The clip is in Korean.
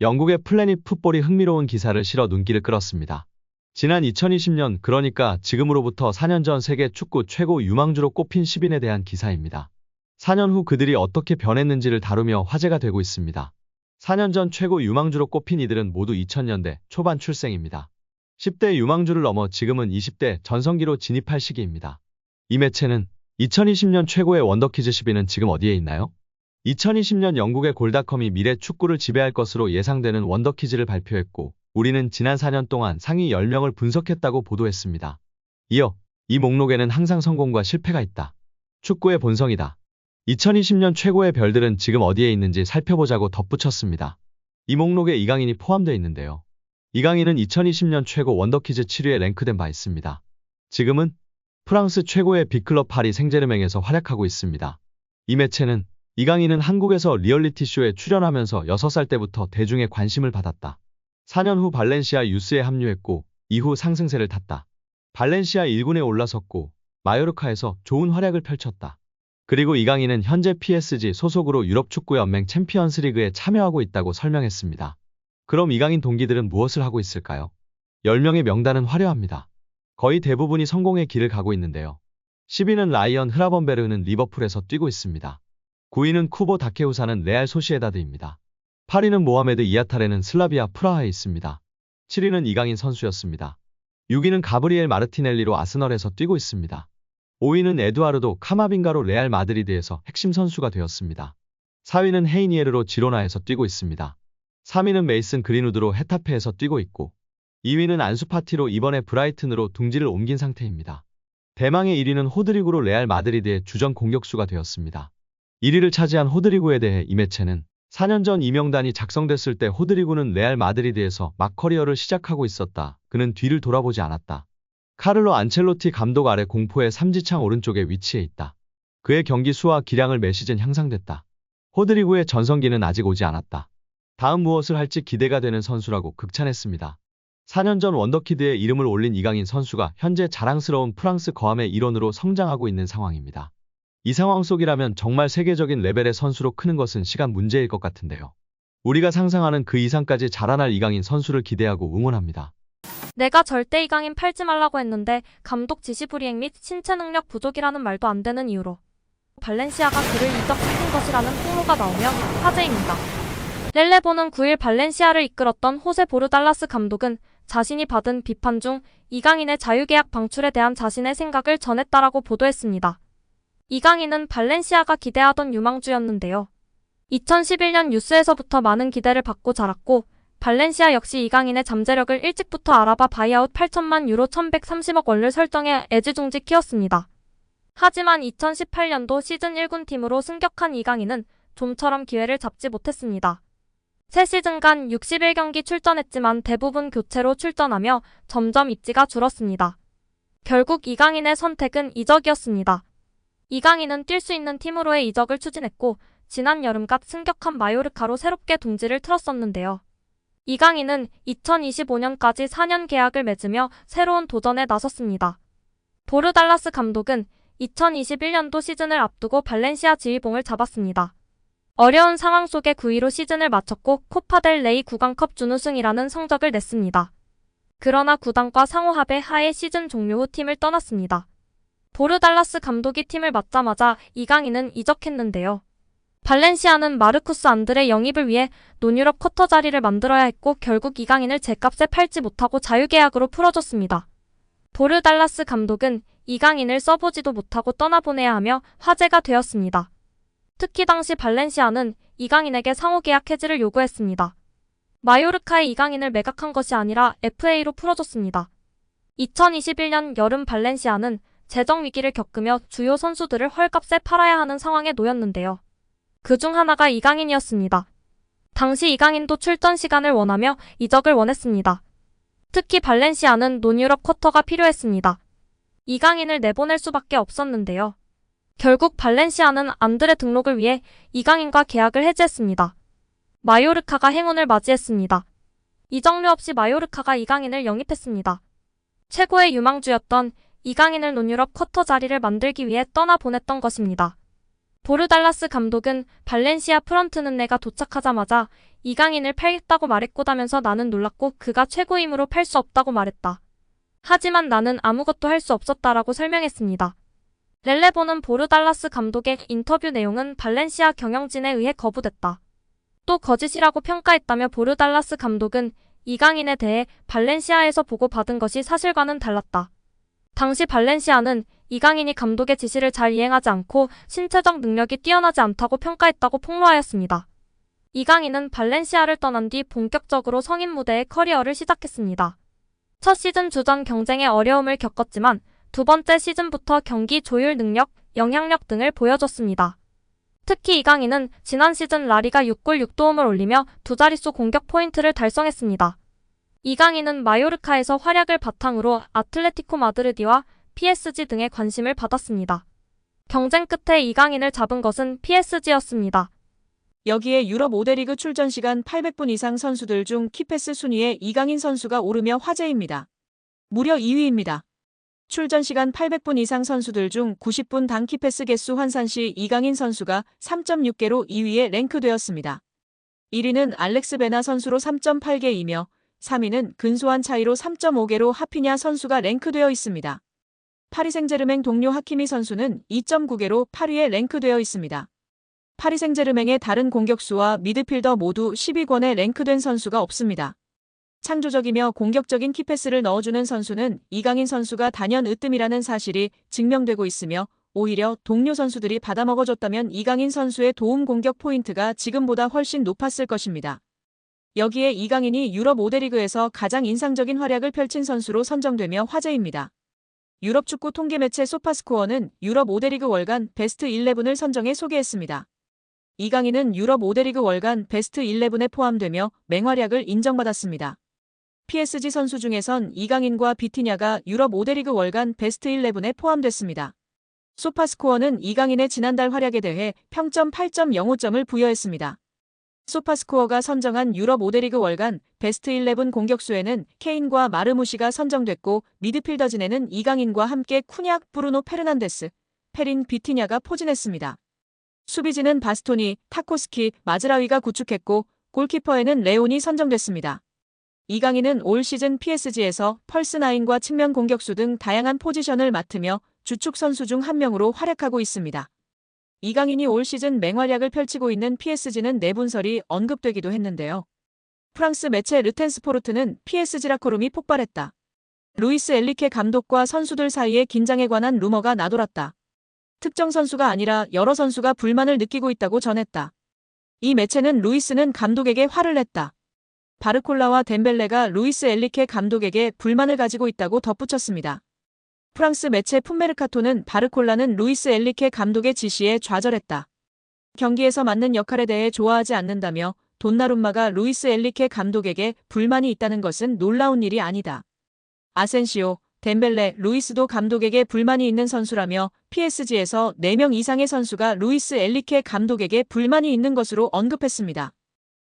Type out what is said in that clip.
영국의 플래닛 풋볼이 흥미로운 기사를 실어 눈길을 끌었습니다. 지난 2020년, 그러니까 지금으로부터 4년 전 세계 축구 최고 유망주로 꼽힌 10인에 대한 기사입니다. 4년 후 그들이 어떻게 변했는지를 다루며 화제가 되고 있습니다. 4년 전 최고 유망주로 꼽힌 이들은 모두 2000년대 초반 출생입니다. 10대 유망주를 넘어 지금은 20대 전성기로 진입할 시기입니다. 이 매체는 2020년 최고의 원더키즈 10위는 지금 어디에 있나요? 2020년 영국의 골닷컴이 미래 축구를 지배할 것으로 예상되는 원더키즈를 발표했고, 우리는 지난 4년 동안 상위 10명을 분석했다고 보도했습니다. 이어 이 목록에는 항상 성공과 실패가 있다. 축구의 본성이다. 2020년 최고의 별들은 지금 어디에 있는지 살펴보자고 덧붙였습니다. 이 목록에 이강인이 포함되어 있는데요. 이강인은 2020년 최고 원더키즈 7위에 랭크된 바 있습니다. 지금은 프랑스 최고의 빅클럽 파리 생제르맹에서 활약하고 있습니다. 이 매체는 이강인은 한국에서 리얼리티쇼에 출연하면서 6살 때부터 대중의 관심을 받았다. 4년 후 발렌시아 유스에 합류했고 이후 상승세를 탔다. 발렌시아 1군에 올라섰고 마요르카에서 좋은 활약을 펼쳤다. 그리고 이강인은 현재 PSG 소속으로 유럽축구연맹 챔피언스리그에 참여하고 있다고 설명했습니다. 그럼 이강인 동기들은 무엇을 하고 있을까요? 10명의 명단은 화려합니다. 거의 대부분이 성공의 길을 가고 있는데요. 10위는 라이언 흐라번베르흐는 리버풀에서 뛰고 있습니다. 9위는 쿠보 다케우사는 레알 소시에다드입니다. 8위는 모하메드 이아타레는 슬라비아 프라하에 있습니다. 7위는 이강인 선수였습니다. 6위는 가브리엘 마르티넬리로 아스널에서 뛰고 있습니다. 5위는 에두아르도 카마빙가로 레알 마드리드에서 핵심 선수가 되었습니다. 4위는 헤이니에르로 지로나에서 뛰고 있습니다. 3위는 메이슨 그린우드로 헤타페에서 뛰고 있고 2위는 안수파티로 이번에 브라이튼으로 둥지를 옮긴 상태입니다. 대망의 1위는 호드리구로 레알 마드리드의 주전 공격수가 되었습니다. 1위를 차지한 호드리구에 대해 이 매체는 4년 전 이 명단이 작성됐을 때 호드리구는 레알 마드리드에서 막 커리어를 시작하고 있었다. 그는 뒤를 돌아보지 않았다. 카를로 안첼로티 감독 아래 공포의 삼지창 오른쪽에 위치해 있다. 그의 경기 수와 기량을 매 시즌 향상됐다. 호드리구의 전성기는 아직 오지 않았다. 다음 무엇을 할지 기대가 되는 선수라고 극찬했습니다. 4년 전 원더키드에 이름을 올린 이강인 선수가 현재 자랑스러운 프랑스 거함의 일원으로 성장하고 있는 상황입니다. 이 상황 속이라면 정말 세계적인 레벨의 선수로 크는 것은 시간 문제일 것 같은데요. 우리가 상상하는 그 이상까지 자라날 이강인 선수를 기대하고 응원합니다. 내가 절대 이강인 팔지 말라고 했는데 감독 지시 불이행 및 신체 능력 부족이라는 말도 안 되는 이유로 발렌시아가 그를 이적시킨 것이라는 폭로가 나오며 화제입니다. 렐레보는 9일 발렌시아를 이끌었던 호세 보르달라스 감독은 자신이 받은 비판 중 이강인의 자유계약 방출에 대한 자신의 생각을 전했다라고 보도했습니다. 이강인은 발렌시아가 기대하던 유망주였는데요. 2011년 유스에서부터 많은 기대를 받고 자랐고 발렌시아 역시 이강인의 잠재력을 일찍부터 알아봐 바이아웃 8천만 유로 1130억 원을 설정해 애지중지 키웠습니다. 하지만 2018년도 시즌 1군 팀으로 승격한 이강인은 좀처럼 기회를 잡지 못했습니다. 새 시즌간 61경기 출전했지만 대부분 교체로 출전하며 점점 입지가 줄었습니다. 결국 이강인의 선택은 이적이었습니다. 이강인은 뛸 수 있는 팀으로의 이적을 추진했고 지난 여름갓 승격한 마요르카로 새롭게 둥지를 틀었었는데요. 이강인은 2025년까지 4년 계약을 맺으며 새로운 도전에 나섰습니다. 보르달라스 감독은 2021년도 시즌을 앞두고 발렌시아 지휘봉을 잡았습니다. 어려운 상황 속에 9위로 시즌을 마쳤고 코파델 레이 구강컵 준우승이라는 성적을 냈습니다. 그러나 구단과 상호합의 하에 시즌 종료 후 팀을 떠났습니다. 보르달라스 감독이 팀을 맡자마자 이강인은 이적했는데요. 발렌시아는 마르쿠스 안드레 영입을 위해 논유럽 쿼터 자리를 만들어야 했고 결국 이강인을 제값에 팔지 못하고 자유계약으로 풀어줬습니다. 보르달라스 감독은 이강인을 써보지도 못하고 떠나보내야 하며 화제가 되었습니다. 특히 당시 발렌시아는 이강인에게 상호계약 해지를 요구했습니다. 마요르카에 이강인을 매각한 것이 아니라 FA로 풀어줬습니다. 2021년 여름 발렌시아는 재정 위기를 겪으며 주요 선수들을 헐값에 팔아야 하는 상황에 놓였는데요. 그중 하나가 이강인이었습니다. 당시 이강인도 출전 시간을 원하며 이적을 원했습니다. 특히 발렌시아는 논유럽 쿼터가 필요했습니다. 이강인을 내보낼 수밖에 없었는데요. 결국 발렌시아는 안드레 등록을 위해 이강인과 계약을 해지했습니다. 마요르카가 행운을 맞이했습니다. 이적료 없이 마요르카가 이강인을 영입했습니다. 최고의 유망주였던 이강인을 논유럽 쿼터 자리를 만들기 위해 떠나보냈던 것입니다. 보르달라스 감독은 발렌시아 프런트는 내가 도착하자마자 이강인을 팔겠다고 말했고다면서 나는 놀랐고 그가 최고이므로 팔 수 없다고 말했다. 하지만 나는 아무것도 할 수 없었다라고 설명했습니다. 렐레보는 보르달라스 감독의 인터뷰 내용은 발렌시아 경영진에 의해 거부됐다. 또 거짓이라고 평가했다며 보르달라스 감독은 이강인에 대해 발렌시아에서 보고받은 것이 사실과는 달랐다. 당시 발렌시아는 이강인이 감독의 지시를 잘 이행하지 않고 신체적 능력이 뛰어나지 않다고 평가했다고 폭로하였습니다. 이강인은 발렌시아를 떠난 뒤 본격적으로 성인 무대의 커리어를 시작했습니다. 첫 시즌 주전 경쟁에 어려움을 겪었지만 두 번째 시즌부터 경기 조율 능력, 영향력 등을 보여줬습니다. 특히 이강인은 지난 시즌 라리가 6골 6도움을 올리며 두 자릿수 공격 포인트를 달성했습니다. 이강인은 마요르카에서 활약을 바탕으로 아틀레티코 마드리드와 PSG 등의 관심을 받았습니다. 경쟁 끝에 이강인을 잡은 것은 PSG였습니다. 여기에 유럽 5대 리그 출전 시간 800분 이상 선수들 중 키패스 순위에 이강인 선수가 오르며 화제입니다. 무려 2위입니다. 출전 시간 800분 이상 선수들 중 90분 당 키패스 개수 환산 시 이강인 선수가 3.6개로 2위에 랭크되었습니다. 1위는 알렉스 베나 선수로 3.8개이며 3위는 근소한 차이로 3.5개로 하피냐 선수가 랭크되어 있습니다. 파리 생제르맹 동료 하키미 선수는 2.9개로 8위에 랭크되어 있습니다. 파리 생제르맹의 다른 공격수와 미드필더 모두 10위권에 랭크된 선수가 없습니다. 창조적이며 공격적인 키패스를 넣어주는 선수는 이강인 선수가 단연 으뜸이라는 사실이 증명되고 있으며 오히려 동료 선수들이 받아먹어줬다면 이강인 선수의 도움 공격 포인트가 지금보다 훨씬 높았을 것입니다. 여기에 이강인이 유럽 5대 리그에서 가장 인상적인 활약을 펼친 선수로 선정되며 화제입니다. 유럽 축구 통계 매체 소파스코어는 유럽 5대 리그 월간 베스트 11을 선정해 소개했습니다. 이강인은 유럽 5대 리그 월간 베스트 11에 포함되며 맹활약을 인정받았습니다. PSG 선수 중에선 이강인과 비티냐가 유럽 5대 리그 월간 베스트 11에 포함됐습니다. 소파스코어는 이강인의 지난달 활약에 대해 평점 8.05점을 부여했습니다. 소파스코어가 선정한 유럽 5대 리그 월간 베스트 11 공격수에는 케인과 마르무시가 선정됐고 미드필더진에는 이강인과 함께 쿠냐, 브루노 페르난데스, 페린, 비티냐가 포진했습니다. 수비진은 바스토니, 타코스키, 마즈라위가 구축했고 골키퍼에는 레온이 선정됐습니다. 이강인은 올 시즌 PSG에서 펄스9과 측면 공격수 등 다양한 포지션을 맡으며 주축 선수 중 한 명으로 활약하고 있습니다. 이강인이 올 시즌 맹활약을 펼치고 있는 PSG는 내분설이 언급되기도 했는데요. 프랑스 매체 르텐스포르트는 PSG 라커룸이 폭발했다. 루이스 엘리케 감독과 선수들 사이에 긴장에 관한 루머가 나돌았다. 특정 선수가 아니라 여러 선수가 불만을 느끼고 있다고 전했다. 이 매체는 루이스는 감독에게 화를 냈다. 바르콜라와 덴벨레가 루이스 엘리케 감독에게 불만을 가지고 있다고 덧붙였습니다. 프랑스 매체 풋메르카토는 바르콜라는 루이스 엘리케 감독의 지시에 좌절했다. 경기에서 맡는 역할에 대해 좋아하지 않는다며 돈나룸마가 루이스 엘리케 감독에게 불만이 있다는 것은 놀라운 일이 아니다. 아센시오, 덴벨레, 루이스도 감독에게 불만이 있는 선수라며 PSG에서 4명 이상의 선수가 루이스 엘리케 감독에게 불만이 있는 것으로 언급했습니다.